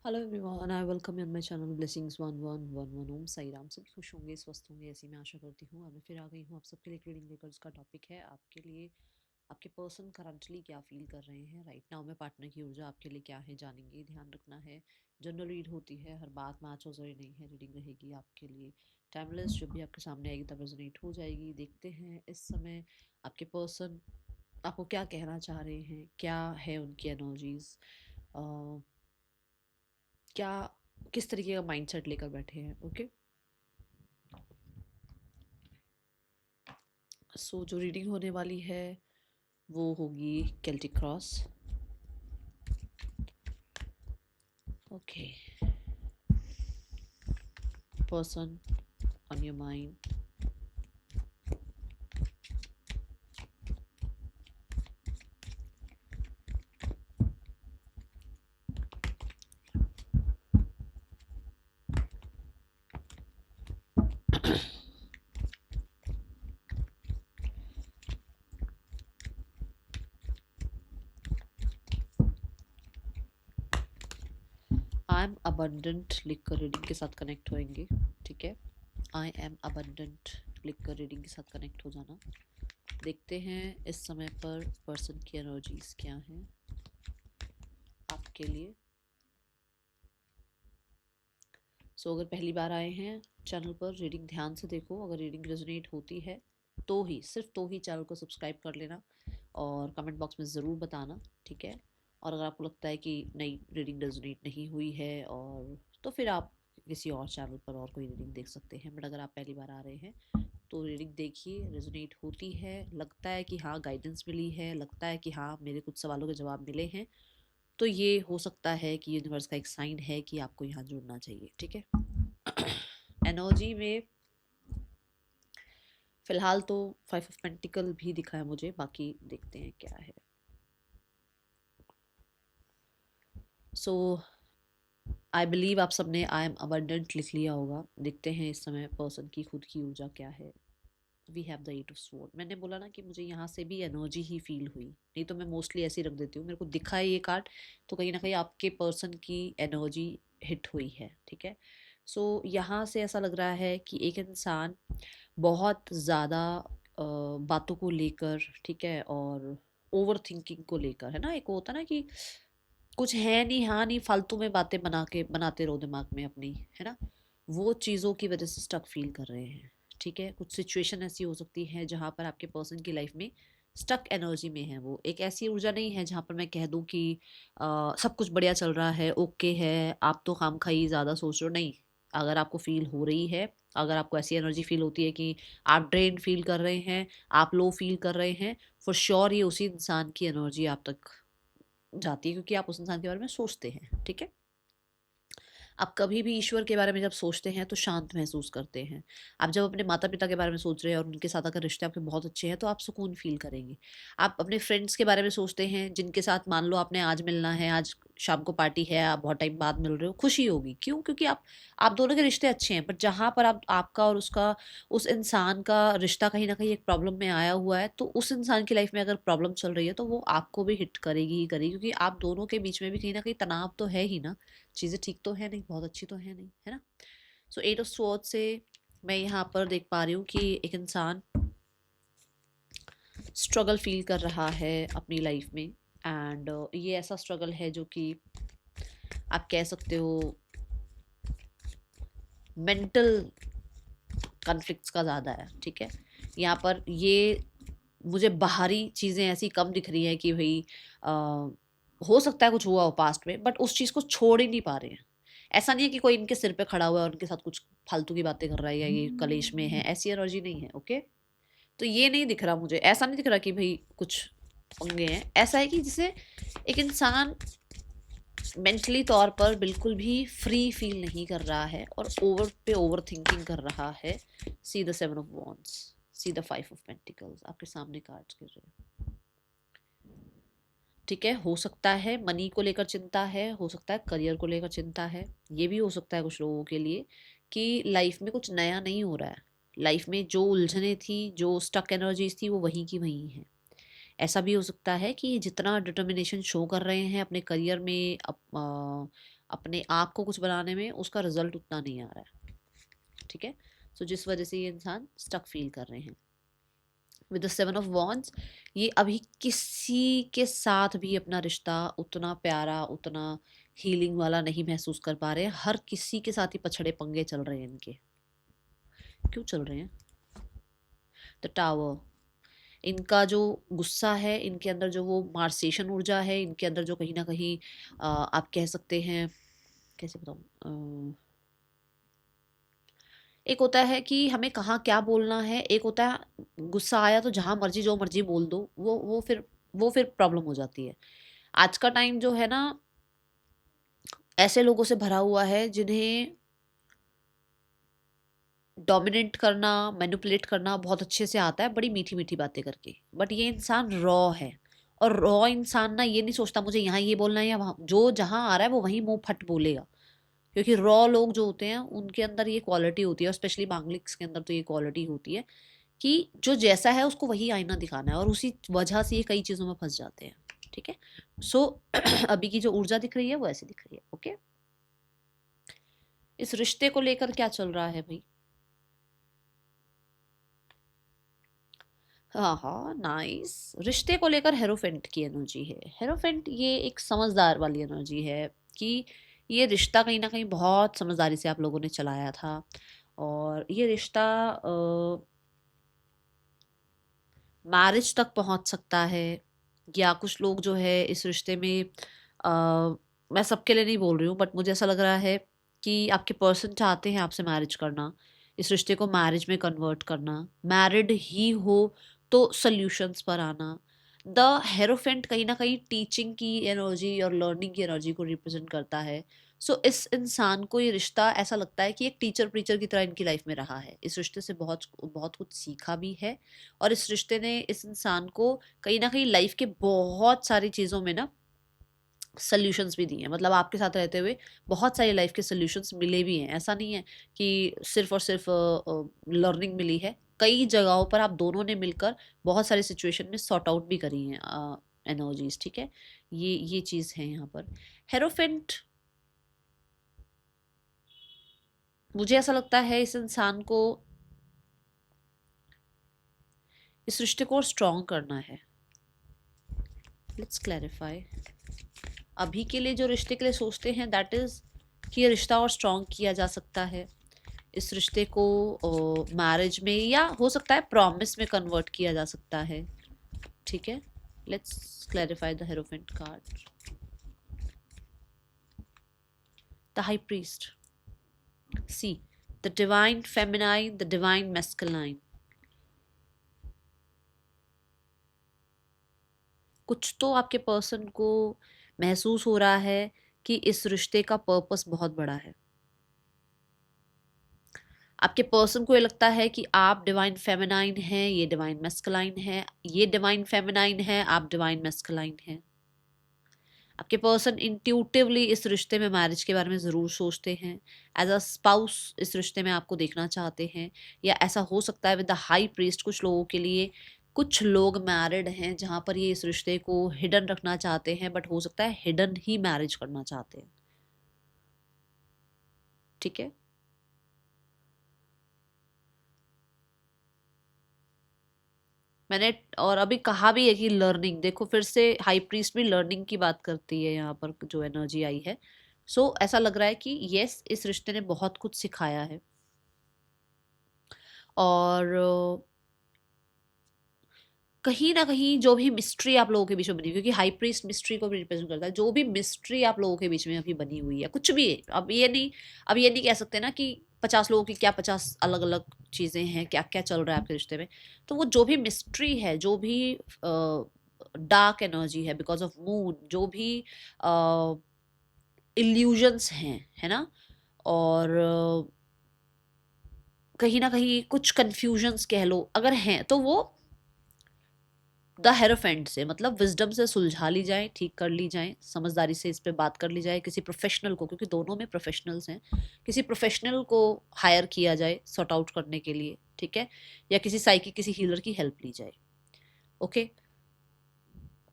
Hello everyone, I welcome you on my channel blessings 1111 ओम साई राम। सभी खुश होंगे, स्वस्थ होंगे, ऐसी मैं आशा करती हूँ। और मैं फिर आ गई हूँ आप सबके लिए रीडिंग लेकर। उसका टॉपिक है आपके लिए आपके पर्सन करंटली क्या फील कर रहे हैं राइट नाउ में। पार्टनर की ऊर्जा आपके लिए क्या है जानेंगे। ध्यान रखना है, जनरल रीड होती है, हर बात मैच हो जाए नहीं है। रीडिंग रहेगी आपके लिए टाइमलेस, जब भी आपके सामने आएगी तब रेजोनेट हो जाएगी। देखते हैं इस समय आपके पर्सन आपको क्या कहना चाह रहे हैं, क्या है उनकी एनर्जीज, क्या किस तरीके का माइंडसेट लेकर बैठे हैं। ओके, सो जो रीडिंग होने वाली है वो होगी Celtic cross. Okay, person on your mind, I am abundant लिखकर रीडिंग के साथ कनेक्ट होएंगे। ठीक है, आई एम अबंडेंट लिखकर रीडिंग के साथ कनेक्ट हो जाना। देखते हैं इस समय पर पर्सन की एनर्जीज क्या हैं आपके लिए। सो अगर पहली बार आए हैं चैनल पर, रीडिंग ध्यान से देखो। अगर रीडिंग रेजोनेट होती है तो ही, सिर्फ तो ही चैनल को सब्सक्राइब कर लेना और कमेंट बॉक्स में ज़रूर बताना। ठीक है, और अगर आपको लगता है कि नई रीडिंग रेजोनेट नहीं हुई है और तो फिर आप किसी और चैनल पर और कोई रीडिंग देख सकते हैं। बट अगर आप पहली बार आ रहे हैं तो रीडिंग देखिए, रेजोनेट होती है, लगता है कि हाँ गाइडेंस मिली है, लगता है कि हाँ मेरे कुछ सवालों के जवाब मिले हैं, तो ये हो सकता है कि यूनिवर्स का एक साइन है कि आपको यहाँ जुड़ना चाहिए। ठीक है, एनर्जी में फिलहाल तो 5 ऑफ पेंटिकल भी दिखा है मुझे, बाकी देखते हैं क्या है। सो आई बिलीव आप सबने आई एम अबंडेंट लिख लिया होगा। देखते हैं इस समय पर्सन की खुद की ऊर्जा क्या है। We have the 8 of sword. मैंने बोला ना कि मुझे यहाँ से भी एनर्जी ही फील हुई, नहीं तो मैं मोस्टली ऐसे ही रख देती हूँ। मेरे को दिखा है ये कार्ड, तो कहीं ना कहीं आपके पर्सन की एनर्जी हिट हुई है। ठीक है, सो यहाँ से ऐसा लग रहा है कि एक इंसान बहुत ज़्यादा बातों को लेकर, ठीक है, और ओवर थिंकिंग को लेकर, है ना। एक होता ना कि कुछ है नहीं, हाँ नहीं, फालतू में बातें बनाते रहो दिमाग में अपनी, है ना। वो चीज़ों की वजह से स्टक फील कर रहे हैं। ठीक है, कुछ सिचुएशन ऐसी हो सकती है जहाँ पर आपके पर्सन की लाइफ में स्टक एनर्जी में है। वो एक ऐसी ऊर्जा नहीं है जहाँ पर मैं कह दूँ कि सब कुछ बढ़िया चल रहा है, ओके है, आप तो खामखाई ज़्यादा सोच रहे हो। नहीं, अगर आपको फील हो रही है, अगर आपको ऐसी एनर्जी फील होती है कि आप ड्रेन फील कर रहे हैं, आप लो फील कर रहे हैं, फॉर श्योर ये उसी इंसान की एनर्जी आप तक जाती है, क्योंकि आप उस इंसान के बारे में सोचते हैं। ठीक है, आप कभी भी ईश्वर के बारे में जब सोचते हैं तो शांत महसूस करते हैं। आप जब अपने माता पिता के बारे में सोच रहे हैं और उनके साथ अगर रिश्ते आपके बहुत अच्छे हैं तो आप सुकून फील करेंगे। आप अपने फ्रेंड्स के बारे में सोचते हैं जिनके साथ मान लो आपने आज मिलना है, आज शाम को पार्टी है, आप बहुत टाइम बाद मिल रहे हो, खुशी होगी। क्यों? क्योंकि आप दोनों के रिश्ते अच्छे हैं। बट जहाँ पर आप आपका और उसका, उस इंसान का रिश्ता कहीं ना कहीं एक प्रॉब्लम में आया हुआ है, तो उस इंसान की लाइफ में अगर प्रॉब्लम चल रही है तो वो आपको भी हिट करेगी ही करेगी, क्योंकि आप दोनों के बीच में भी कहीं ना कहीं तनाव तो है ही ना। चीज़ें ठीक तो है नहीं, बहुत अच्छी तो है नहीं, है ना। सो 8 ऑफ स्वॉर्ड से मैं यहाँ पर देख पा रही हूँ कि एक इंसान स्ट्रगल फील कर रहा है अपनी लाइफ में। एंड ये ऐसा स्ट्रगल है जो कि आप कह सकते हो मेंटल कॉन्फ्लिक्ट्स का ज़्यादा है। ठीक है, यहाँ पर ये मुझे बाहरी चीज़ें ऐसी कम दिख रही हैं कि भाई हो सकता है कुछ हुआ हो पास्ट में, बट उस चीज़ को छोड़ ही नहीं पा रहे हैं। ऐसा नहीं है कि कोई इनके सिर पे खड़ा हुआ है और उनके साथ कुछ फालतू की बातें कर रहा है या ये कलेश में है, ऐसी एनर्जी नहीं है। ओके, तो ये नहीं दिख रहा मुझे, ऐसा नहीं दिख रहा कि भाई कुछ पंगे हैं। ऐसा है कि जिसे एक इंसान मेंटली तौर पर बिल्कुल भी फ्री फील नहीं कर रहा है और ओवर थिंकिंग कर रहा है। See the 7 of wands, see the 5 of pentacles, आपके सामने कार्ड्स गिर रहे हैं। ठीक है, हो सकता है मनी को लेकर चिंता है, हो सकता है करियर को लेकर चिंता है। ये भी हो सकता है कुछ लोगों के लिए कि लाइफ में कुछ नया नहीं हो रहा है। लाइफ में जो उलझने थी, जो स्टक एनर्जीज थी, वो वहीं की वहीं हैं। ऐसा भी हो सकता है कि जितना डिटर्मिनेशन शो कर रहे हैं अपने करियर में, अपने आप को कुछ बनाने में, उसका रिजल्ट उतना नहीं आ रहा है, ठीक है। सो जिस वजह से ये इंसान स्टक फील कर रहे हैं। विद द 7 ऑफ वॉन्ड्स, ये अभी किसी के साथ भी अपना रिश्ता उतना प्यारा, उतना हीलिंग वाला नहीं महसूस कर पा रहे हैं। हर किसी के साथ ही पछड़े पंगे चल रहे हैं इनके। क्यों चल रहे हैं? द टावर, इनका जो गुस्सा है, इनके अंदर जो वो मार्सेशन ऊर्जा है, इनके अंदर जो कहीं ना कहीं आप कह सकते हैं, कैसे बताऊँ, एक होता है कि हमें कहाँ क्या बोलना है, एक होता है गुस्सा आया तो जहाँ मर्जी जो मर्जी बोल दो, वो फिर प्रॉब्लम हो जाती है। आज का टाइम जो है ना, ऐसे लोगों से भरा हुआ है जिन्हें डोमिनेट करना, मैनिपुलेट करना बहुत अच्छे से आता है, बड़ी मीठी मीठी बातें करके। बट ये इंसान रॉ है, और रॉ इंसान ना ये नहीं सोचता मुझे यहाँ ये बोलना है या वहाँ, जो जहाँ आ रहा है वो वहीं मुंह फट बोलेगा। क्योंकि रॉ लोग जो होते हैं उनके अंदर ये क्वालिटी होती है, और स्पेशली मांगलिक्स के अंदर तो ये क्वालिटी होती है कि जो जैसा है उसको वही आईना दिखाना है, और उसी वजह से ये कई चीज़ों में फंस जाते हैं, ठीक है। सो अभी की जो ऊर्जा दिख रही है वो ऐसी दिख रही है, ओके। इस रिश्ते को लेकर क्या चल रहा है भाई? हाँ हाँ, नाइस। रिश्ते को लेकर हेरोफेंट की एनर्जी है। हेरोफेंट ये एक समझदार वाली एनर्जी है कि ये रिश्ता कहीं ना कहीं बहुत समझदारी से आप लोगों ने चलाया था, और ये रिश्ता मैरिज तक पहुंच सकता है। या कुछ लोग जो है इस रिश्ते में, अ, मैं सबके लिए नहीं बोल रही हूँ, बट मुझे ऐसा लग रहा है कि आपके पर्सन चाहते हैं आपसे मैरिज करना, इस रिश्ते को मैरिज में कन्वर्ट करना, मैरिड ही हो तो सॉल्यूशंस पर आना। द हेरोफेंट कहीं ना कहीं टीचिंग की एनर्जी और लर्निंग की एनर्जी को रिप्रेजेंट करता है। सो इस इंसान को ये रिश्ता ऐसा लगता है कि एक टीचर प्रीचर की तरह इनकी लाइफ में रहा है, इस रिश्ते से बहुत बहुत कुछ सीखा भी है, और इस रिश्ते ने इस इंसान को कहीं ना कहीं लाइफ के बहुत सारी चीज़ों में ना सॉल्यूशंस भी दिए हैं। मतलब आपके साथ रहते हुए बहुत सारी लाइफ के सॉल्यूशंस मिले भी हैं। ऐसा नहीं है कि सिर्फ और सिर्फ लर्निंग मिली है, कई जगहों पर आप दोनों ने मिलकर बहुत सारी सिचुएशन में सॉर्ट आउट भी करी हैं एनर्जीज, ठीक है। ये चीज़ है यहाँ पर। हेरोफेंट, मुझे ऐसा लगता है इस इंसान को इस रिश्ते को और स्ट्रॉन्ग करना है। Let's clarify. अभी के लिए जो रिश्ते के लिए सोचते हैं दैट इज कि ये रिश्ता और स्ट्रॉन्ग किया जा सकता है, इस रिश्ते को मैरिज में या हो सकता है प्रॉमिस में कन्वर्ट किया जा सकता है, ठीक है। Let's clarify the hierophant card. The high priest, see the divine feminine, the divine masculine. कुछ तो आपके पर्सन को महसूस हो रहा है कि इस रिश्ते का पर्पस बहुत बड़ा है। आपके पर्सन को ये लगता है कि आप डिवाइन फेमिनाइन हैं, ये डिवाइन मैस्कुलाइन है, ये डिवाइन फेमिनाइन है, आप डिवाइन मैस्कुलाइन हैं। आपके पर्सन इंट्यूटिवली इस रिश्ते में मैरिज के बारे में ज़रूर सोचते हैं, एज अ स्पाउस इस रिश्ते में आपको देखना चाहते हैं। या ऐसा हो सकता है विद द हाई प्रीस्ट, कुछ लोगों के लिए कुछ लोग मैरिड हैं जहाँ पर ये इस रिश्ते को हिडन रखना चाहते हैं, बट हो सकता है हिडन ही मैरिज करना चाहते हैं, ठीक है। मैंने और अभी कहा भी है कि लर्निंग, देखो फिर से हाई प्रीस्ट भी लर्निंग की बात करती है यहाँ पर जो एनर्जी आई है। सो ऐसा लग रहा है कि यस, इस रिश्ते ने बहुत कुछ सिखाया है, और कहीं ना कहीं जो भी मिस्ट्री आप लोगों के बीच में बनी, क्योंकि हाई प्रीस्ट मिस्ट्री को भी रिप्रेजेंट करता है, जो भी मिस्ट्री आप लोगों के बीच में अभी बनी हुई है, कुछ भी है, अब ये नहीं कह सकते ना कि 50 लोगों की क्या 50 अलग अलग चीज़ें हैं, क्या क्या चल रहा है आपके रिश्ते में। तो वो जो भी मिस्ट्री है, जो भी डार्क एनर्जी है बिकॉज ऑफ मून, जो भी इल्यूजन्स हैं, है ना, और कहीं ना कहीं कुछ कंफ्यूजन्स कह लो अगर हैं, तो वो द हेरोफेंट से, मतलब विजडम से सुलझा ली जाए, ठीक कर ली जाए, समझदारी से इस पे बात कर ली जाए, किसी प्रोफेशनल को, क्योंकि दोनों में प्रोफेशनल्स हैं, किसी प्रोफेशनल को हायर किया जाए सॉर्ट आउट करने के लिए, ठीक है। या किसी साइकी, किसी हीलर की हेल्प ली जाए, ओके।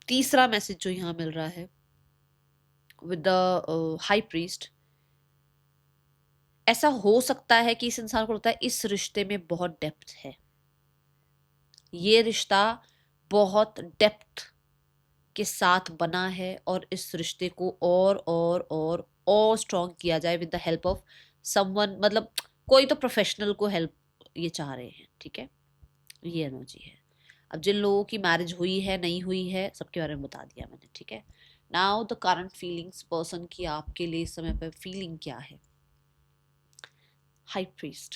तीसरा मैसेज जो यहाँ मिल रहा है, विद द हाई प्रीस्ट, ऐसा हो सकता है कि इस इंसान को लगता है इस रिश्ते में बहुत डेप्थ है, ये रिश्ता बहुत डेप्थ के साथ बना है और इस रिश्ते को और स्ट्रॉन्ग किया जाए with the help of someone, मतलब कोई तो प्रोफेशनल को हेल्प ये चाह रहे हैं, ठीक है, ये एनर्जी है। अब जिन लोगों की मैरिज हुई है नहीं हुई है सबके बारे में बता दिया मैंने, ठीक है। Now the current feelings person की आपके लिए इस समय पर फीलिंग क्या है। हाई प्रीस्ट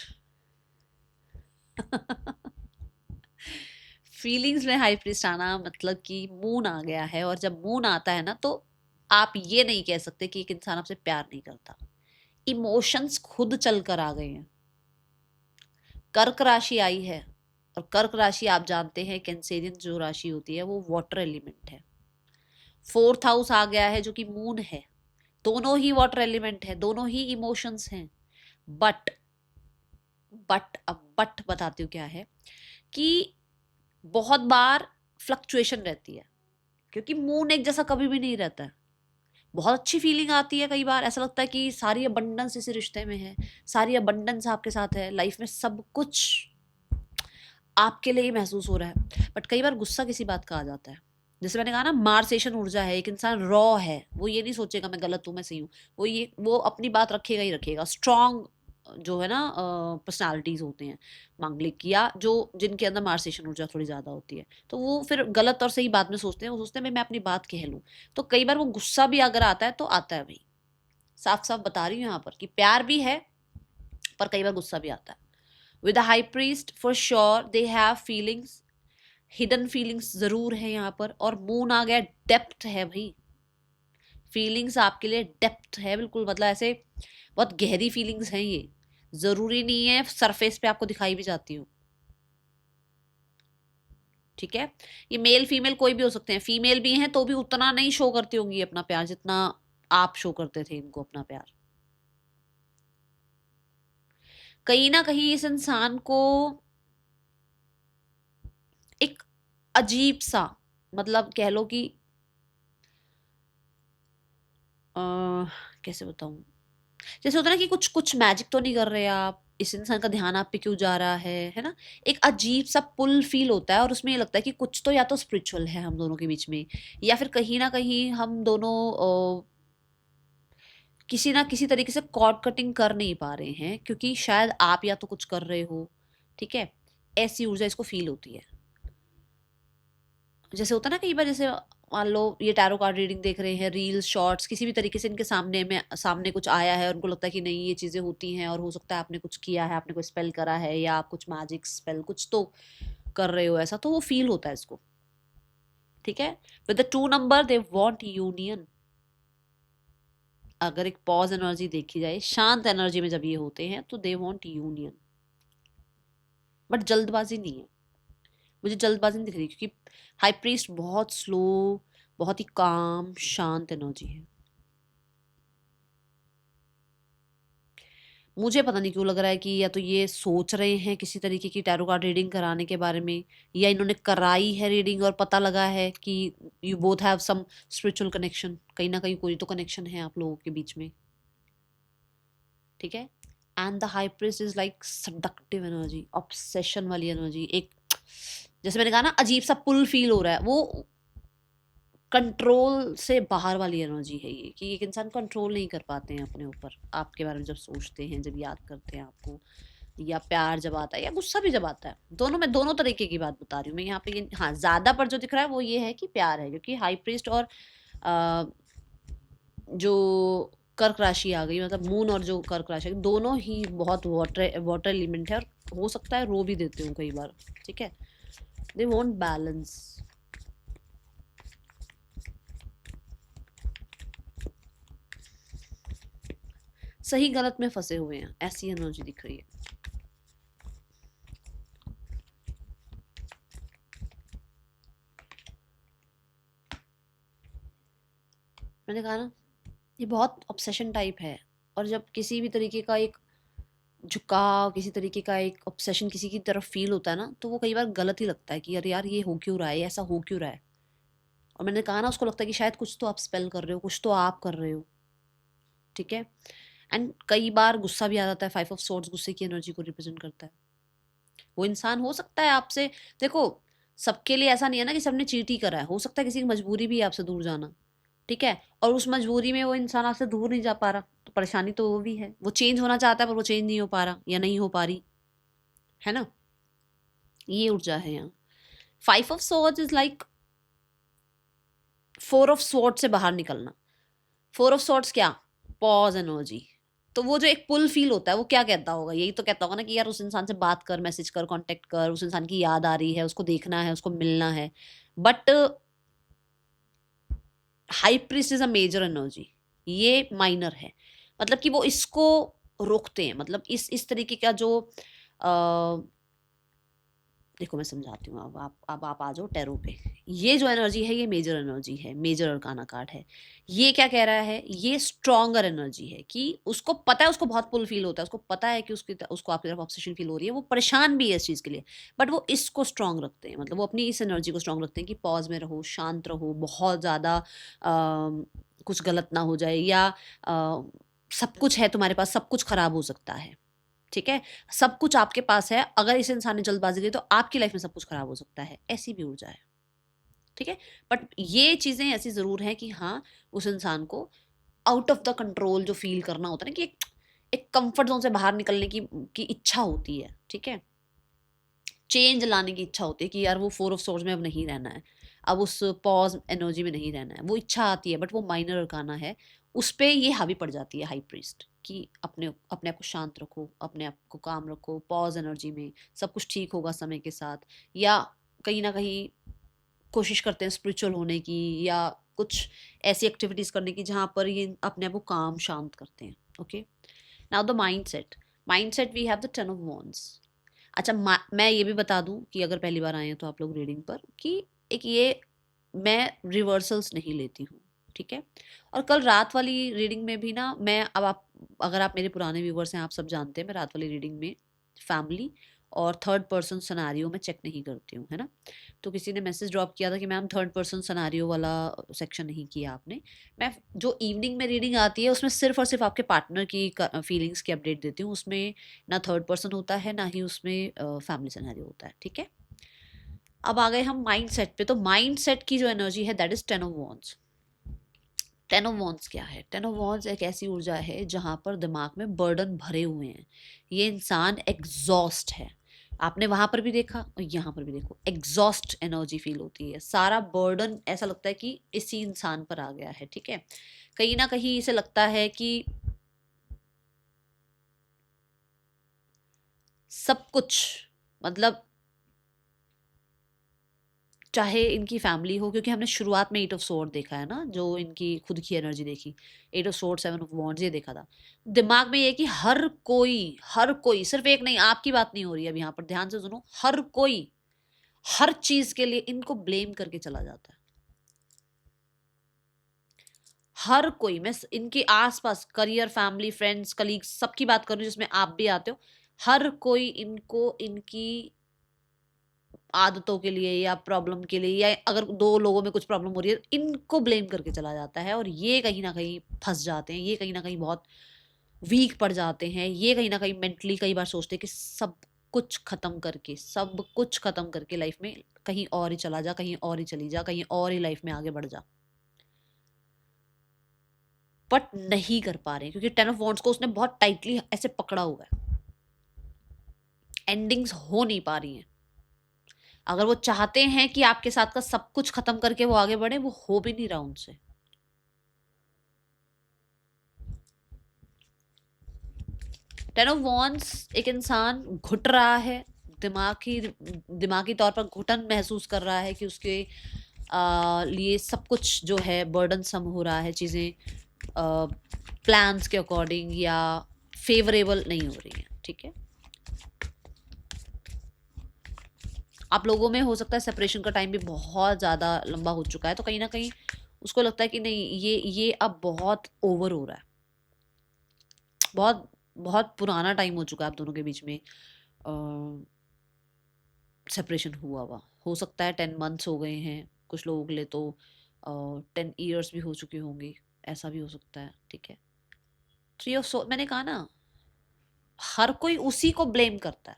फीलिंग्स में हाई प्रीस्ट आना मतलब कि मून आ गया है, और जब मून आता है ना तो आप ये नहीं कह सकते कि एक इंसान आपसे प्यार नहीं करता, इमोशंस खुद चल कर आ गए हैं। कर्क राशि आई है, और कर्क राशि आप जानते हैं कैंसेरियन जो राशि होती है वो वाटर एलिमेंट है। फोर्थ हाउस आ गया है जो कि मून है, दोनों ही वाटर एलिमेंट है, दोनों ही इमोशंस हैं। बट अब बट बताती हूँ क्या है कि बहुत बार फ्लक्चुएशन रहती है, क्योंकि मून एक जैसा कभी भी नहीं रहता है। बहुत अच्छी फीलिंग आती है, कई बार ऐसा लगता है कि सारी अबंडेंस इस रिश्ते में है, सारी अबंडेंस आपके साथ है, लाइफ में सब कुछ आपके लिए ही महसूस हो रहा है। बट कई बार गुस्सा किसी बात का आ जाता है, जैसे मैंने कहा ना मार्सेशन ऊर्जा है, एक इंसान रॉ है, वो ये नहीं सोचेगा मैं गलत हूँ मैं सही हूँ, वो अपनी बात रखेगा ही रखेगा। स्ट्रॉन्ग जो है ना पर्सनालिटीज होते हैं मांगलिक, या जो जिनके अंदर मार्सेशन ऊर्जा थोड़ी ज्यादा होती है, तो वो फिर गलत और सही बाद में सोचते हैं, वो सोचते हैं मैं अपनी बात कह लूँ। तो कई बार वो गुस्सा भी अगर आता है तो आता है भाई, साफ साफ बता रही हूँ यहाँ पर कि प्यार भी है पर कई बार गुस्सा भी आता है। With high priest for sure they have feelings, hidden feelings जरूर है यहाँ पर, और मून आ गया, डेप्थ है भाई, फीलिंग्स आपके लिए डेप्थ है बिल्कुल, मतलब ऐसे बहुत गहरी फीलिंग्स हैं ये, जरूरी नहीं है सरफेस पे आपको दिखाई भी जाती हो, ठीक है। ये मेल फीमेल कोई भी हो सकते हैं, फीमेल भी हैं तो भी उतना नहीं शो करती होंगी अपना प्यार जितना आप शो करते थे इनको अपना प्यार। कहीं ना कहीं इस इंसान को एक अजीब सा, मतलब कह लो कि कैसे बताऊं, जैसे होता है ना कि कुछ कुछ मैजिक तो नहीं कर रहे आप, इस इंसान का ध्यान आप पे क्यों जा रहा है ना, एक अजीब सा पुल फील होता है, और उसमें ये लगता है कि कुछ तो या तो स्पिरिचुअल है हम दोनों के बीच में, या फिर कहीं ना कहीं हम दोनों किसी ना किसी तरीके से कॉर्ड कटिंग कर नहीं पा रहे हैं, क्योंकि शायद आप या तो कुछ कर रहे हो, ठीक है, ऐसी ऊर्जा इसको फील होती है। जैसे होता है ना कई बार, जैसे मान लो ये टैरो कार्ड रीडिंग देख रहे हैं, रील्स शॉर्ट्स किसी भी तरीके से इनके सामने कुछ आया है, उनको लगता है कि नहीं ये चीजें होती हैं, और हो सकता है आपने कुछ किया है, आपने कोई स्पेल करा है, या आप कुछ मैजिक स्पेल कुछ तो कर रहे हो, ऐसा तो वो फील होता है इसको, ठीक है। With the 2 number they want union. अगर एक पॉज एनर्जी देखी जाए, शांत एनर्जी में जब ये होते हैं तो दे वांट यूनियन, बट जल्दबाजी नहीं है, मुझे जल्दबाजी नहीं दिख रही, क्योंकि हाई प्रीस्ट बहुत स्लो, बहुत ही काम शांत एनर्जी है। मुझे पता नहीं क्यों लग रहा है कि या तो ये सोच रहे हैं किसी तरीके की टैरो कार्ड रीडिंग कराने के बारे में, या इन्होंने कराई है रीडिंग और पता लगा है कि you both have some spiritual connection, कहीं ना कहीं कोई तो कनेक्शन है आप लोगों के बीच में, ठीक है। And the high priest is like seductive energy, obsession वाली एनर्जी, एक जैसे मैंने कहा ना अजीब सा पुल फील हो रहा है, वो कंट्रोल से बाहर वाली एनर्जी है ये, कि एक इंसान कंट्रोल नहीं कर पाते हैं अपने ऊपर, आपके बारे में जब सोचते हैं, जब याद करते हैं आपको, या प्यार जब आता है या गुस्सा भी जब आता है, दोनों में दोनों तरीके की बात बता रही हूँ मैं यहाँ पे। ये हाँ ज्यादा पर जो दिख रहा है वो ये है कि प्यार है, क्योंकि हाई प्रीस्ट और आ, जो कर्क राशि आ गई, मतलब मून और जो कर्क राशि दोनों ही बहुत वाटर वाटर एलिमेंट है, और हो सकता है रो भी देते हो कई बार, ठीक है। दे वॉन्ट बैलेंस, सही गलत में फंसे हुए हैं, ऐसी एनर्जी दिख रही है। मैंने कहा ना ये बहुत ऑब्सेशन टाइप है, और जब किसी भी तरीके का एक झुकाव, किसी तरीके का एक ऑब्सेशन किसी की तरफ फील होता है ना, तो वो कई बार गलत ही लगता है कि यार यार ये हो क्यों रहा है, ऐसा हो क्यों रहा है, और मैंने कहा ना, उसको लगता है कि शायद कुछ तो आप स्पेल कर रहे हो, कुछ तो आप कर रहे हो, ठीक है। एंड कई बार गुस्सा भी आ जाता है। 5 ऑफ सोर्ड्स गुस्से की एनर्जी को रिप्रेजेंट करता है। वो इंसान हो सकता है आपसे, देखो सबके लिए ऐसा नहीं है ना कि सबने चीट ही करा है, हो सकता है किसी की मजबूरी भी है आपसे दूर जाना, ठीक है। और उस मजबूरी में वो इंसान आपसे दूर नहीं जा पा रहा, तो परेशानी तो वो भी है, वो चेंज होना चाहता है पर वो चेंज नहीं हो पा रहा या नहीं हो पा रही, है ना। ये ऊर्जा है यहाँ। 5 of swords is like 4 of swords से बाहर निकलना। 4 ऑफ सोर्ड्स क्या, पॉज एनर्जी। तो वो जो एक पुल फील होता है, वो क्या कहता होगा, यही तो कहता होगा ना कि यार उस इंसान से बात कर, मैसेज कर, कांटेक्ट कर, उस इंसान की याद आ रही है, उसको देखना है, उसको मिलना है। But high priest is a major energy, ये माइनर है। मतलब कि वो इसको रोकते हैं, मतलब इस तरीके का जो देखो मैं समझाती हूँ। अब आप आ जाओ टैरो पे। ये जो एनर्जी है, ये मेजर एनर्जी है, मेजर अरकाना कार्ड है। ये क्या कह रहा है, ये स्ट्रॉन्गर एनर्जी है कि उसको पता है, उसको बहुत पुल फील होता है, उसको पता है कि उसको आपकी तरफ ऑब्सेशन फील हो रही है, वो परेशान भी है इस चीज़ के लिए। बट वो इसको स्ट्रॉन्ग रखते हैं, मतलब वो अपनी इस एनर्जी को स्ट्रॉन्ग रखते हैं कि पॉज में रहो, शांत रहो, बहुत ज़्यादा कुछ गलत ना हो जाए, या सब कुछ है तुम्हारे पास, सब कुछ खराब हो सकता है, ठीक है। सब कुछ आपके पास है, अगर इस इंसान ने जल्दबाजी की तो आपकी लाइफ में सब कुछ खराब हो सकता है, ऐसी भी ऊर्जा है, ठीक है। बट ये चीजें ऐसी जरूर है कि हाँ, उस इंसान को आउट ऑफ द कंट्रोल जो फील करना होता है ना, कि एक कंफर्ट जोन से बाहर निकलने की इच्छा होती है, ठीक है। चेंज लाने की इच्छा होती है कि यार वो 4 ऑफ सोर्ड्स में अब नहीं रहना है, अब उस पॉज एनर्जी में नहीं रहना है, वो इच्छा आती है। बट वो माइनर अरकाना है, उस पर ये हावी पड़ जाती है हाई प्रीस्ट, कि अपने अपने आप को शांत रखो, अपने आप को काम रखो, पॉज एनर्जी में सब कुछ ठीक होगा समय के साथ। या कहीं ना कहीं कोशिश करते हैं स्पिरिचुअल होने की, या कुछ ऐसी एक्टिविटीज करने की जहाँ पर ये अपने आप को काम शांत करते हैं, okay. Now the mind set we have the 10 of wands. अच्छा, मैं ये भी बता दूं कि अगर पहली बार आए हैं तो आप लोग रीडिंग पर, कि एक ये, मैं रिवर्सल्स नहीं लेती हूँ, ठीक है। और कल रात वाली रीडिंग में भी ना, मैं अब आप अगर आप मेरे पुराने व्यूवर्स हैं, आप सब जानते हैं मैं रात वाली रीडिंग में फैमिली और थर्ड पर्सन सनारियो में चेक नहीं करती हूँ, है ना। तो किसी ने मैसेज ड्रॉप किया था कि मैम थर्ड पर्सन सनारियो वाला सेक्शन नहीं किया आपने। मैं जो इवनिंग में रीडिंग आती है उसमें सिर्फ और सिर्फ आपके पार्टनर की फीलिंग्स की अपडेट देती हूँ, उसमें ना थर्ड पर्सन होता है, ना ही उसमें फैमिली सिनेरियो होता है, ठीक है। अब आ गए हम माइंड सेट पे। तो माइंड सेट की जो एनर्जी है that is 10 of wands. 10 of wands क्या है, 10 ऑफ वॉन्ड्स एक ऐसी ऊर्जा है जहां पर दिमाग में बर्डन भरे हुए हैं, ये इंसान एग्जॉस्ट है। आपने वहां पर भी देखा और यहाँ पर भी देखो, एग्जॉस्ट एनर्जी फील होती है, सारा बर्डन ऐसा लगता है कि इसी इंसान पर आ गया है, ठीक है। कहीं ना कहीं इसे लगता है कि सब कुछ, मतलब चाहे इनकी फैमिली हो, क्योंकि हमने शुरुआत में 8 ऑफ सोर्ड देखा है ना, जो इनकी खुद की एनर्जी देखी, 8 ऑफ सोर्ड 7 ऑफ वॉन्ड्स ये देखा था। दिमाग में ये कि हर कोई सिर्फ एक नहीं, आपकी बात नहीं हो रही है अब यहाँ पर, ध्यान से सुनो, हर कोई हर चीज के लिए इनको ब्लेम करके चला जाता है। हर कोई, मैं इनके आसपास करियर, फैमिली, फ्रेंड्स, कलीग्स, सबकी बात कर रही हूँ जिसमें आप भी आते हो। हर कोई इनको इनकी आदतों के लिए या प्रॉब्लम के लिए, या अगर दो लोगों में कुछ प्रॉब्लम हो रही है, इनको ब्लेम करके चला जाता है, और ये कहीं ना कहीं फंस जाते हैं, ये कहीं ना कहीं बहुत वीक पड़ जाते हैं, ये कहीं ना कहीं मेंटली कई बार सोचते हैं कि सब कुछ खत्म करके लाइफ में कहीं और ही चला जा, कहीं और ही चली जा, कहीं और ही लाइफ में आगे बढ़ जा। बट नहीं कर पा रहे क्योंकि 10 ऑफ वॉन्ड्स को उसने बहुत टाइटली ऐसे पकड़ा हुआ है, एंडिंग्स हो नहीं पा रही हैं। अगर वो चाहते हैं कि आपके साथ का सब कुछ खत्म करके वो आगे बढ़े, वो हो भी नहीं रहा उनसे। 10 ऑफ वॉन्ड्स एक इंसान घुट रहा है, दिमागी तौर पर घुटन महसूस कर रहा है कि उसके लिए सब कुछ जो है बर्डन सम हो रहा है, चीज़ें प्लान्स के अकॉर्डिंग या फेवरेबल नहीं हो रही हैं, ठीक है। आप लोगों में हो सकता है सेपरेशन का टाइम भी बहुत ज़्यादा लंबा हो चुका है, तो कहीं ना कहीं उसको लगता है कि नहीं, ये अब बहुत ओवर हो रहा है, बहुत बहुत पुराना टाइम हो चुका है आप दोनों के बीच में सेपरेशन हुआ हुआ। हो सकता है 10 मंथ्स हो गए हैं कुछ लोगों के लिए, तो और 10 ईयर्स भी हो चुके होंगे, ऐसा भी हो सकता है, ठीक है। थ्री ऑफ सोर्ड, मैंने कहा ना, हर कोई उसी को ब्लेम करता है।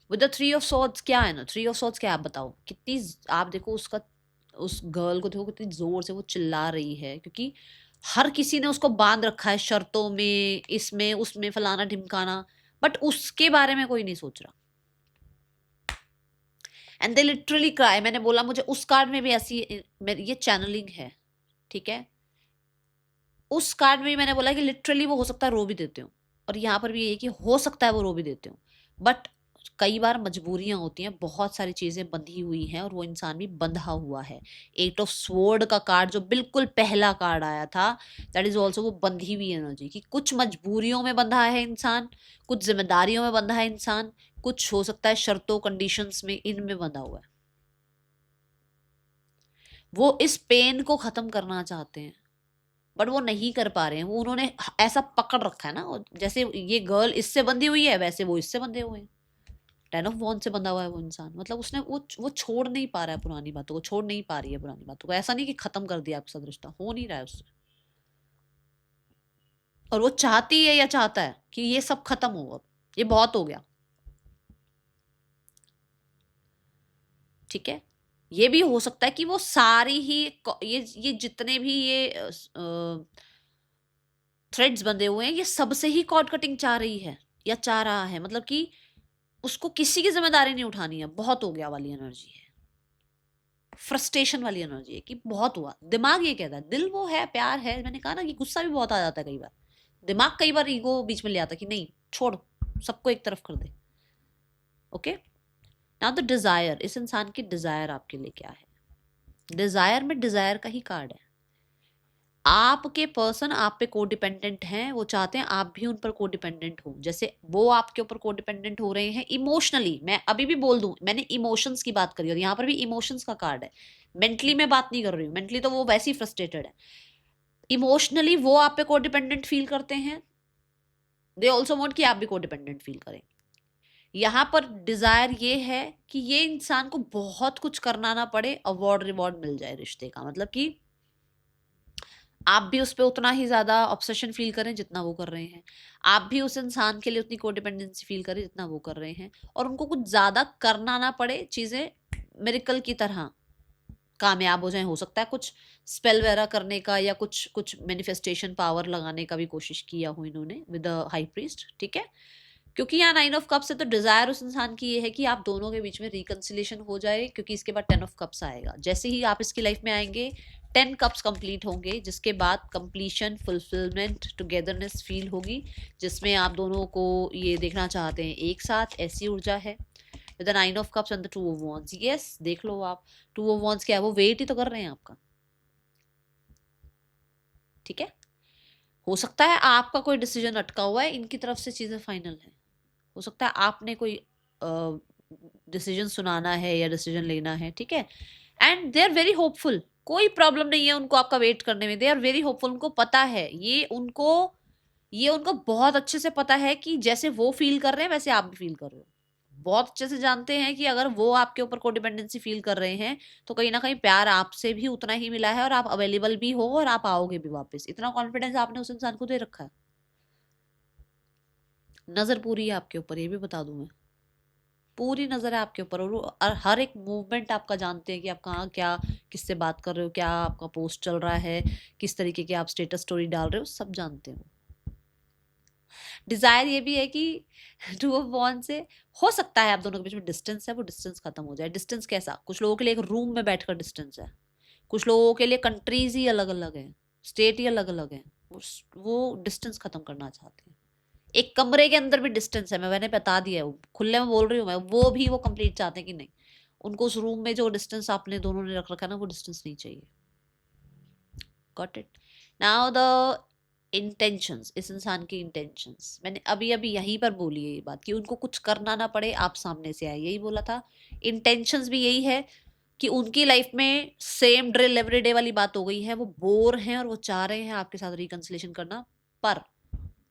With the three of swords क्या है ना, थ्री ऑफ सॉर्ड्स क्या, आप बताओ कितनी, आप देखो उसका, उस गर्ल को देखो कितनी जोर से वो चिल्ला रही है, क्योंकि हर किसी ने उसको बांध रखा है शर्तों में, इसमें उसमें, फलाना ढिमकाना, बट उसके बारे में कोई नहीं सोच रहा। And they literally cry. मैंने बोला मुझे उस कार्ड में भी ऐसी, ये चैनलिंग है, ठीक है। उस कार्ड में भी मैंने बोला कि लिटरली वो हो सकता है रो भी देते हो, और यहाँ पर भी यही कि हो सकता है वो रो भी देते हो, बट कई बार मजबूरियां होती हैं, बहुत सारी चीजें बंधी हुई हैं, और वो इंसान भी बंधा हुआ है। एट ऑफ स्वॉर्ड का कार्ड जो बिल्कुल पहला कार्ड आया था, दैट इज ऑल्सो वो बंधी हुई एनर्जी की, कुछ मजबूरियों में बंधा है इंसान, कुछ जिम्मेदारियों में बंधा है इंसान, कुछ हो सकता है शर्तों कंडीशंस में, इनमें बंधा हुआ है। वो इस पेन को खत्म करना चाहते हैं, बट वो नहीं कर पा रहे हैं। वो उन्होंने ऐसा पकड़ रखा है ना, जैसे ये गर्ल इससे बंधी हुई है, वैसे वो इससे बंधे हुए हैं। 10 ऑफ वॉन्ड से बंधा हुआ है वो इंसान, मतलब उसने वो छोड़ नहीं पा रहा है पुरानी बातों को, छोड़ नहीं पा रही है पुरानी बातों को। ऐसा नहीं कि खत्म कर दिया आपके साथ रिश्ता, हो नहीं रहा है उससे, और वो चाहती है या चाहता है कि ये सब खत्म हो, अब ये बहुत हो गया, ठीक है। ये भी हो सकता है कि वो सारी ही, ये जितने भी ये थ्रेड्स बंधे हुए हैं, ये सबसे ही कॉर्ड कटिंग चाह रही है या चाह रहा है, मतलब कि उसको किसी की जिम्मेदारी नहीं उठानी है, बहुत हो गया वाली एनर्जी है, फ्रस्ट्रेशन वाली एनर्जी है कि बहुत हुआ। दिमाग ये कहता है, दिल वो है, प्यार है, मैंने कहा ना कि गुस्सा भी बहुत आ जाता है कई बार, दिमाग कई बार ईगो बीच में ले आता है कि नहीं छोड़, सबको एक तरफ कर दे। ओके, नाउ द डिजायर, इस इंसान की डिजायर आपके लिए क्या है। डिजायर में डिजायर का ही कार्ड है। आपके पर्सन आप पे कोडिपेंडेंट हैं, वो चाहते हैं आप भी उन पर कोडिपेंडेंट हो, जैसे वो आपके ऊपर कोडिपेंडेंट हो रहे हैं इमोशनली। मैं अभी भी बोल दूं, मैंने इमोशंस की बात करी, और यहाँ पर भी इमोशंस का कार्ड है। मेंटली मैं बात नहीं कर रही हूँ, मेंटली तो वो वैसे ही फ्रस्ट्रेटेड है। इमोशनली वो आप पे कोडिपेंडेंट फील करते हैं, दे ऑल्सो वांट कि आप भी कोडिपेंडेंट फील करें। यहाँ पर डिजायर ये है कि ये इंसान को बहुत कुछ करना ना पड़े, अवार्ड रिवॉर्ड मिल जाए रिश्ते का, मतलब कि आप भी उस पर उतना ही ज्यादा ऑब्सेशन फील करें जितना वो कर रहे हैं, आप भी उस इंसान के लिए उतनी कोडिपेंडेंसी फील करें जितना वो कर रहे हैं, और उनको कुछ ज्यादा करना ना पड़े, चीजें मिरेकल की तरह कामयाब हो जाए। हो सकता है कुछ स्पेल वगैरह करने का या कुछ कुछ मैनिफेस्टेशन पावर लगाने का भी कोशिश किया हो इन्होंने विद द हाई प्रीस्ट, ठीक है। क्योंकि यहाँ 9 ऑफ कप्स है, तो डिजायर उस इंसान की ये है कि आप दोनों के बीच में रिकंसिलेशन हो जाए, क्योंकि इसके बाद 10 ऑफ कप्स आएगा। जैसे ही आप इसकी लाइफ में आएंगे 10 कप्स कंप्लीट होंगे, जिसके बाद कंप्लीशन, फुलफिलमेंट, टुगेदरनेस फील होगी, जिसमें आप दोनों को ये देखना चाहते हैं एक साथ, ऐसी ऊर्जा है। With the 9 of cups and the 2 of wands, yes देख लो आप, 2 ऑफ वॉन्ड्स क्या है, वो वेट ही तो कर रहे हैं आपका, ठीक है। हो सकता है आपका कोई डिसीजन अटका हुआ है, इनकी तरफ से चीजें फाइनल है। हो सकता है आपने कोई डिसीजन सुनाना है या डिसीजन लेना है, ठीक है। And they are very hopeful, कोई प्रॉब्लम नहीं है उनको आपका वेट करने में, दे आर वेरी होपफुल। उनको पता है, ये उनको बहुत अच्छे से पता है कि जैसे वो फील कर रहे हैं वैसे आप भी फील कर रहे हो। बहुत अच्छे से जानते हैं कि अगर वो आपके ऊपर कोडिपेंडेंसी फील कर रहे हैं, तो कहीं ना कहीं प्यार आपसे भी उतना ही मिला है, और आप अवेलेबल भी हो, और आप आओगे भी वापस। इतना कॉन्फिडेंस आपने उस इंसान को दे रखा है। नजर पूरी है आपके ऊपर, ये भी बता दूं मैं, पूरी नजर है आपके ऊपर, और हर एक मूवमेंट आपका जानते हैं कि आप कहाँ क्या, किससे बात कर रहे हो, क्या आपका पोस्ट चल रहा है, किस तरीके के आप स्टेटस स्टोरी डाल रहे हो, सब जानते हो। डिजायर ये भी है कि 2 ऑफ वॉन्ड से हो सकता है आप दोनों के बीच में डिस्टेंस है, वो डिस्टेंस खत्म हो जाए। डिस्टेंस कैसा, कुछ लोगों के लिए एक रूम में बैठकर डिस्टेंस है, कुछ लोगों के लिए कंट्रीज ही अलग अलग है, स्टेट ही अलग अलग है, वो डिस्टेंस खत्म करना चाहते हैं। एक कमरे के अंदर भी डिस्टेंस है, मैंने बता दिया है, खुले में बोल रही हूँ मैं, वो भी वो कंप्लीट चाहते हैं कि नहीं, उनको उस रूम में जो डिस्टेंस आपने दोनों ने रख रखा है ना, वो डिस्टेंस नहीं चाहिए। Got it. Now the intentions, इस इंसान की इंटेंशंस, मैंने अभी अभी यहीं पर बोली है ये बात कि उनको कुछ करना ना पड़े, आप सामने से आए, यही बोला था। इंटेंशंस भी यही है कि उनकी लाइफ में सेम ड्रिल एवरीडे वाली बात हो गई है, वो बोर हैं और वो चाह रहे हैं आपके साथ रिकंसिलेशन करना, पर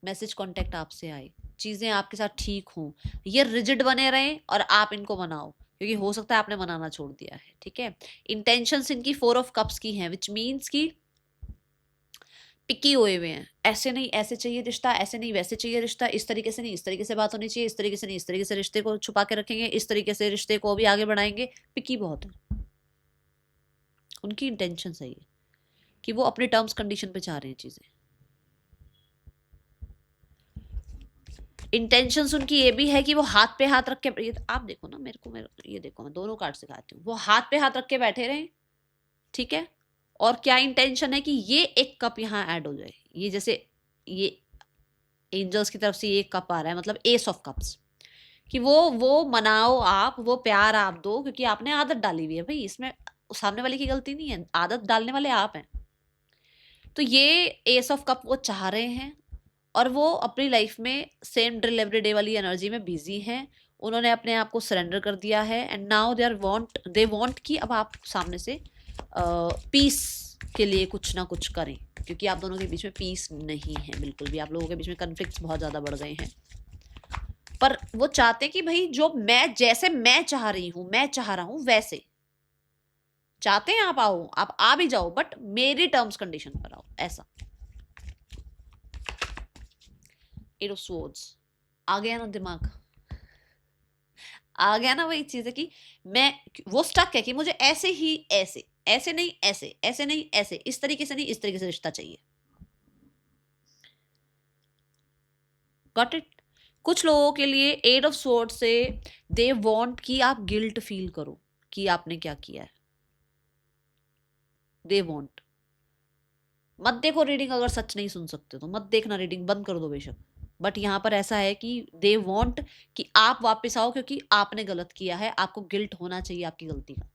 मैसेज कांटेक्ट आपसे आए, चीजें आपके साथ ठीक हों, ये रिजिड बने रहें और आप इनको बनाओ, क्योंकि हो सकता है आपने मनाना छोड़ दिया है, ठीक है। इंटेंशंस इनकी 4 ऑफ कप्स की हैं, विच मीन्स की पिकी हुए हैं, ऐसे नहीं ऐसे चाहिए रिश्ता, ऐसे नहीं वैसे चाहिए रिश्ता, इस तरीके से नहीं इस तरीके से बात होनी चाहिए, इस तरीके से नहीं इस तरीके से रिश्ते को छुपा के रखेंगे, इस तरीके से रिश्ते को भी आगे बढ़ाएंगे। पिकी बहुत है, उनकी इंटेंशन सही है कि वो अपने टर्म्स कंडीशन पे चाह रहे हैं चीजें। इंटेंशंस उनकी ये भी है कि वो हाथ पे हाथ रख के, ये आप देखो ना, मेरे ये देखो, मैं दोनों कार्ड सिखाती हूँ, वो हाथ पे हाथ रख के बैठे रहे, ठीक है। और क्या इंटेंशन है कि ये एक कप यहाँ ऐड हो जाए, ये जैसे ये एंजल्स की तरफ से ये एक कप आ रहा है, मतलब एस ऑफ कप्स, कि वो मनाओ आप, वो प्यार आप दो, क्योंकि आपने आदत डाली हुई है भाई, इसमें सामने वाले की गलती नहीं है, आदत डालने वाले आप हैं। तो ये एस ऑफ कप वो चाह रहे हैं, और वो अपनी लाइफ में सेम ड्रिल एवरी डे वाली एनर्जी में बिजी हैं। उन्होंने अपने आप को सरेंडर कर दिया है, एंड नाउ दे वांट कि अब आप सामने से पीस के लिए कुछ ना कुछ करें, क्योंकि आप दोनों के बीच में पीस नहीं है बिल्कुल भी, आप लोगों के बीच में कन्फ्लिक्ट्स बहुत ज़्यादा बढ़ गए हैं। पर वो चाहते कि भाई जो मैं, जैसे मैं चाह रही हूं, मैं चाह रहा हूं वैसे चाहते हैं, आप आओ, आप आ भी जाओ, बट मेरी टर्म्स कंडीशन पर आओ, ऐसा। एट ऑफ स्वॉर्ड्स आ गया ना दिमाग, आ गया ना वही चीज है कि मैं, वो स्टक है कि मुझे ऐसे ही ऐसे, ऐसे नहीं ऐसे, ऐसे नहीं ऐसे, इस तरीके से नहीं इस तरीके से रिश्ता चाहिए। Got it. कुछ लोगों के लिए एट ऑफ स्वॉर्ड्स से दे वांट कि आप गिल्ट फील करो कि आपने क्या किया है, दे वांट। मत देखो रीडिंग, अगर सच नहीं सुन सकते तो मत देखना, रीडिंग बंद कर दो बेशक। बट यहाँ पर ऐसा है कि दे वांट कि आप वापस आओ, क्योंकि आपने गलत किया है, आपको गिल्ट होना चाहिए आपकी गलती का।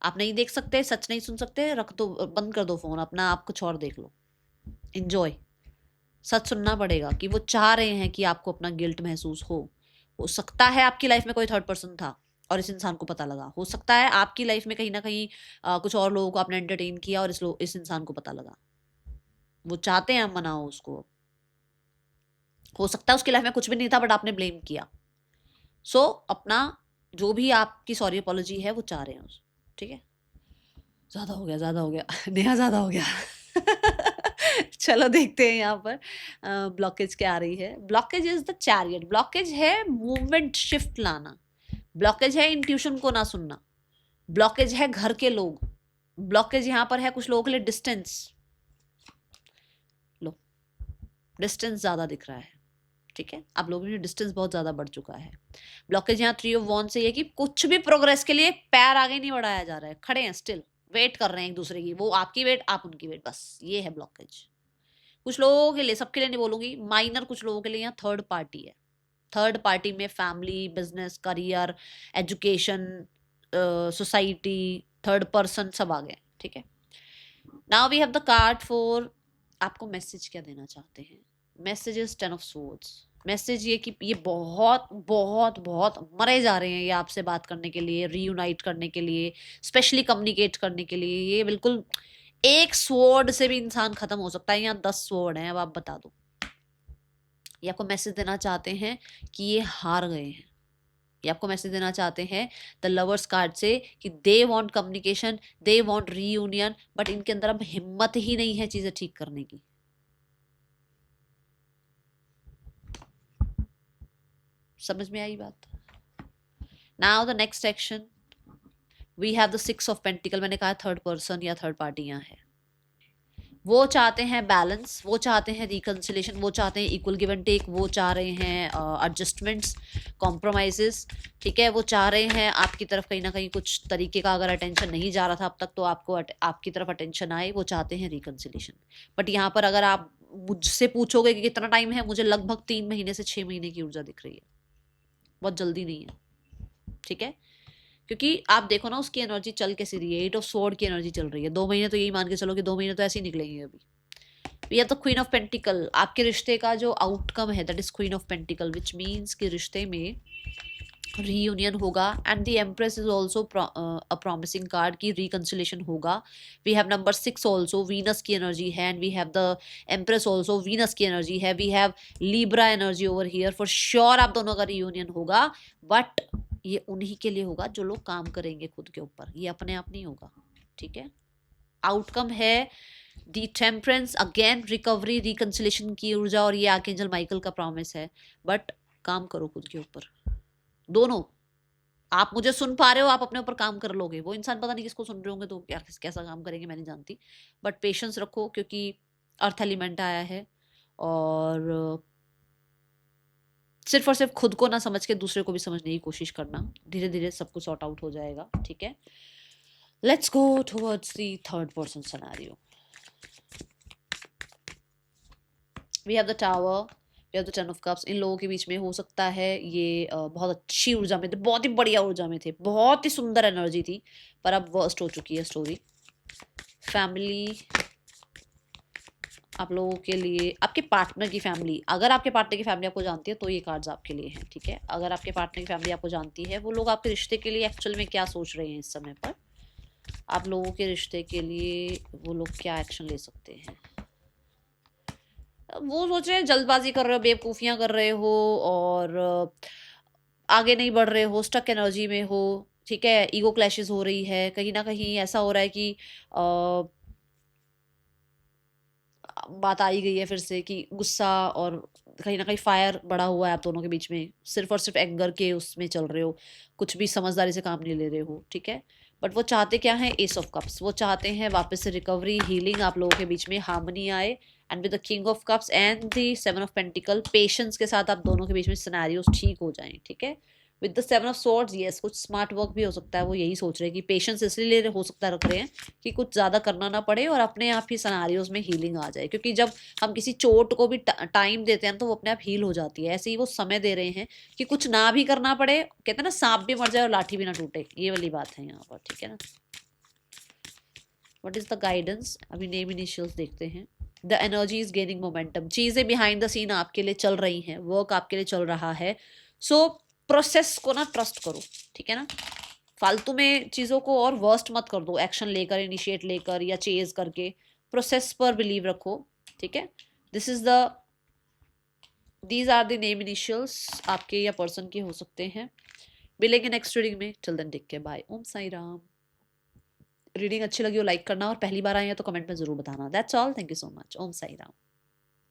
आप नहीं देख सकते, सच नहीं सुन सकते, रख दो, बंद कर दो फोन अपना, आप कुछ और देख लो, इंजॉय। सच सुनना पड़ेगा कि वो चाह रहे हैं कि आपको अपना गिल्ट महसूस हो सकता है आपकी लाइफ में कोई थर्ड पर्सन था और इस इंसान को पता लगा, हो सकता है आपकी लाइफ में कहीं ना कहीं कुछ और लोगों को आपने एंटरटेन किया और इस इंसान को पता लगा। वो चाहते हैं आप मनाओ उसको, हो सकता है उसकी लाइफ में कुछ भी नहीं था बट आपने ब्लेम किया। सो अपना जो भी आपकी सॉरी अपॉलॉजी है वो चाह रहे हैं, ठीक है। ज्यादा हो गया, ज्यादा हो गया नेहा, ज्यादा हो गया चलो देखते हैं यहाँ पर ब्लॉकेज क्या आ रही है। Blockage is the chariot. Blockage है मूवमेंट, शिफ्ट लाना। ब्लॉकेज है इंट्यूशन को ना सुनना। ब्लॉकेज है घर के लोग। ब्लॉकेज यहाँ पर है कुछ लोगों के लिए डिस्टेंस। लो, डिस्टेंस ज्यादा दिख रहा है, ठीक है। आप लोगों में डिस्टेंस बहुत ज्यादा बढ़ चुका है। ब्लॉकेज यहाँ 3 ऑफ वॉन्ड्स से ये कि कुछ भी प्रोग्रेस के लिए पैर आगे नहीं बढ़ाया जा रहा है, खड़े हैं स्टिल, वेट कर रहे हैं एक दूसरे की, वो आपकी वेट आप उनकी वेट, बस ये है ब्लॉकेज। कुछ लोगों के लिए, सबके लिए नहीं बोलूंगी, माइनर कुछ लोगों के लिए यहाँ थर्ड पार्टी है। थर्ड पार्टी में family, business, career, education, society, third person सब आ गए, ठीक है। Now we have the card for, आपको मैसेज क्या देना चाहते हैं। Message is 10 of swords. Message ये कि ये बहुत बहुत बहुत मरे जा रहे हैं ये आपसे बात करने के लिए, रीयूनाइट करने के लिए, स्पेशली कम्युनिकेट करने के लिए। ये बिल्कुल एक स्वॉर्ड से भी इंसान खत्म हो सकता है, यहाँ 10 स्वॉर्ड हैं, अब आप बता दो। ये आपको मैसेज देना चाहते हैं कि ये हार गए हैं। ये आपको मैसेज देना चाहते हैं द लवर्स कार्ड से कि they want communication, they want reunion, but इनके अंदर अब हिम्मत ही नहीं है चीजें ठीक करने की। समझ में आई बात। Now the next action we have the 6 of pentacle. मैंने कहा थर्ड पर्सन या थर्ड पार्टी यहाँ है। वो चाहते हैं बैलेंस, वो चाहते हैं रिकंसिलेशन, वो चाहते हैं इक्वल गिव एंड टेक, वो चाह रहे हैं एडजस्टमेंट्स, कॉम्प्रोमाइजेस, ठीक है। वो चाह रहे हैं आपकी तरफ कहीं ना कहीं कुछ तरीके का, अगर अटेंशन नहीं जा रहा था अब तक तो आपको आपकी तरफ अटेंशन आए। वो चाहते हैं रिकंसिलेशन। बट यहाँ पर अगर आप मुझसे पूछोगे कि कितना टाइम है, मुझे लगभग 3 महीने से 6 महीने की ऊर्जा दिख रही है, बहुत जल्दी नहीं है, ठीक है। क्योंकि आप देखो ना उसकी एनर्जी चल कैसी रही है, 8 ऑफ स्वॉर्ड की एनर्जी चल रही है। 2 महीने तो यही मान के चलो कि 2 महीने तो ऐसे ही निकलेंगे अभी। We have the queen of pentacle. आपके रिश्ते का जो आउटकम है that is queen of pentacle, which means कि रिश्ते में रीयूनियन होगा। And the empress is also a promising card की रिकंसिलेशन होगा। We have number 6 also, Venus की एनर्जी है, and we have the empress also, Venus की एनर्जी है। We have Libra energy over here. For sure आप दोनों का reunion होगा, बट ये उन्हीं के लिए होगा जो लोग काम करेंगे खुद के ऊपर, ये अपने आप नहीं होगा, ठीक है। आउटकम है दी टेम्परेंस, अगेन रिकवरी, रिकंसिलेशन की ऊर्जा, और ये आर्कएंजल माइकल का प्रॉमिस है। बट काम करो खुद के ऊपर, दोनों। आप मुझे सुन पा रहे हो, आप अपने ऊपर काम कर लोगे, वो इंसान पता नहीं किसको सुन रहे होंगे तो क्या कैसा काम करेंगे मैं नहीं जानती, बट पेशेंस रखो, क्योंकि अर्थ एलिमेंट आया है, और सिर्फ और सिर्फ खुद को ना समझ के दूसरे को भी समझने की कोशिश करना, धीरे धीरे सब कुछ सॉर्ट आउट हो जाएगा, ठीक है। Let's go towards the third person scenario. We have the tower, we have the ten of cups. इन लोगों के बीच में हो सकता है ये बहुत अच्छी ऊर्जा में थे, बहुत ही बढ़िया ऊर्जा में थे, बहुत ही सुंदर एनर्जी थी, पर अब वर्स्ट हो चुकी है स्टोरी। फैमिली आप लोगों के लिए, आपके पार्टनर की फैमिली, अगर आपके पार्टनर की फैमिली आपको जानती है तो ये कार्ड्स आपके लिए हैं, ठीक है। अगर आपके पार्टनर की फैमिली आपको जानती है, वो लोग आपके रिश्ते के लिए एक्चुअल में क्या सोच रहे हैं इस समय पर, आप लोगों के रिश्ते के लिए वो लोग क्या एक्शन ले सकते हैं। वो सोच रहे हैं, जल्दबाजी कर रहे हो, बेवकूफ़ियाँ कर रहे हो, और आगे नहीं बढ़ रहे हो, स्टक एनर्जी में हो, ठीक है। ईगो क्लैशेस हो रही है, कहीं ना कहीं ऐसा हो रहा है कि बात आ ही गई है फिर से कि गुस्सा, और कहीं ना कहीं फायर बढ़ा हुआ है आप दोनों के बीच में, सिर्फ और सिर्फ एंगर के उसमें चल रहे हो, कुछ भी समझदारी से काम नहीं ले रहे हो, ठीक है। बट वो चाहते क्या है, एस ऑफ कप्स, वो चाहते हैं वापस से रिकवरी, हीलिंग, आप लोगों के बीच में हार्मनी आए, and with the king of cups and the seven of pentacle, patience के साथ आप दोनों के बीच में सिनेरियोस ठीक हो जाएं, ठीक है। With the seven of swords, yes, कुछ स्मार्ट वर्क भी हो सकता है, वो यही सोच रहे हैं कि पेशेंस इसलिए हो सकता है रख रहे हैं कि कुछ ज़्यादा करना ना पड़े और अपने आप ही सिनेरियोज में हीलिंग आ जाए, क्योंकि जब हम किसी चोट को भी टाइम देते हैं तो वो अपने आप हील हो जाती है, ऐसे ही वो समय दे रहे हैं कि कुछ ना भी करना पड़े, कहते हैं ना सांप भी मर जाए और लाठी भी ना टूटे, ये वाली बात है यहाँ पर, ठीक है ना। व्हाट इज द गाइडेंस, अभी नेम इनिशियल्स देखते हैं। The energy is gaining momentum, चीजें बिहाइंड द सीन आपके लिए चल रही हैं, वर्क आपके लिए चल रहा है, सो प्रोसेस को ना ट्रस्ट करो, ठीक है ना। फालतू में चीज़ों को और वर्स्ट मत कर दो, एक्शन लेकर, इनिशिएट लेकर या चेज करके, प्रोसेस पर बिलीव रखो, ठीक है। This is the these are the name initials, आपके या पर्सन के हो सकते हैं। मिलेंगे नेक्स्ट रीडिंग में, till then take care, bye, Om Sai Ram. Reading अच्छी लगी हो लाइक करना, और पहली बार आए हैं तो कमेंट में जरूर बताना। That's all, thank you so much, Om Sai Ram.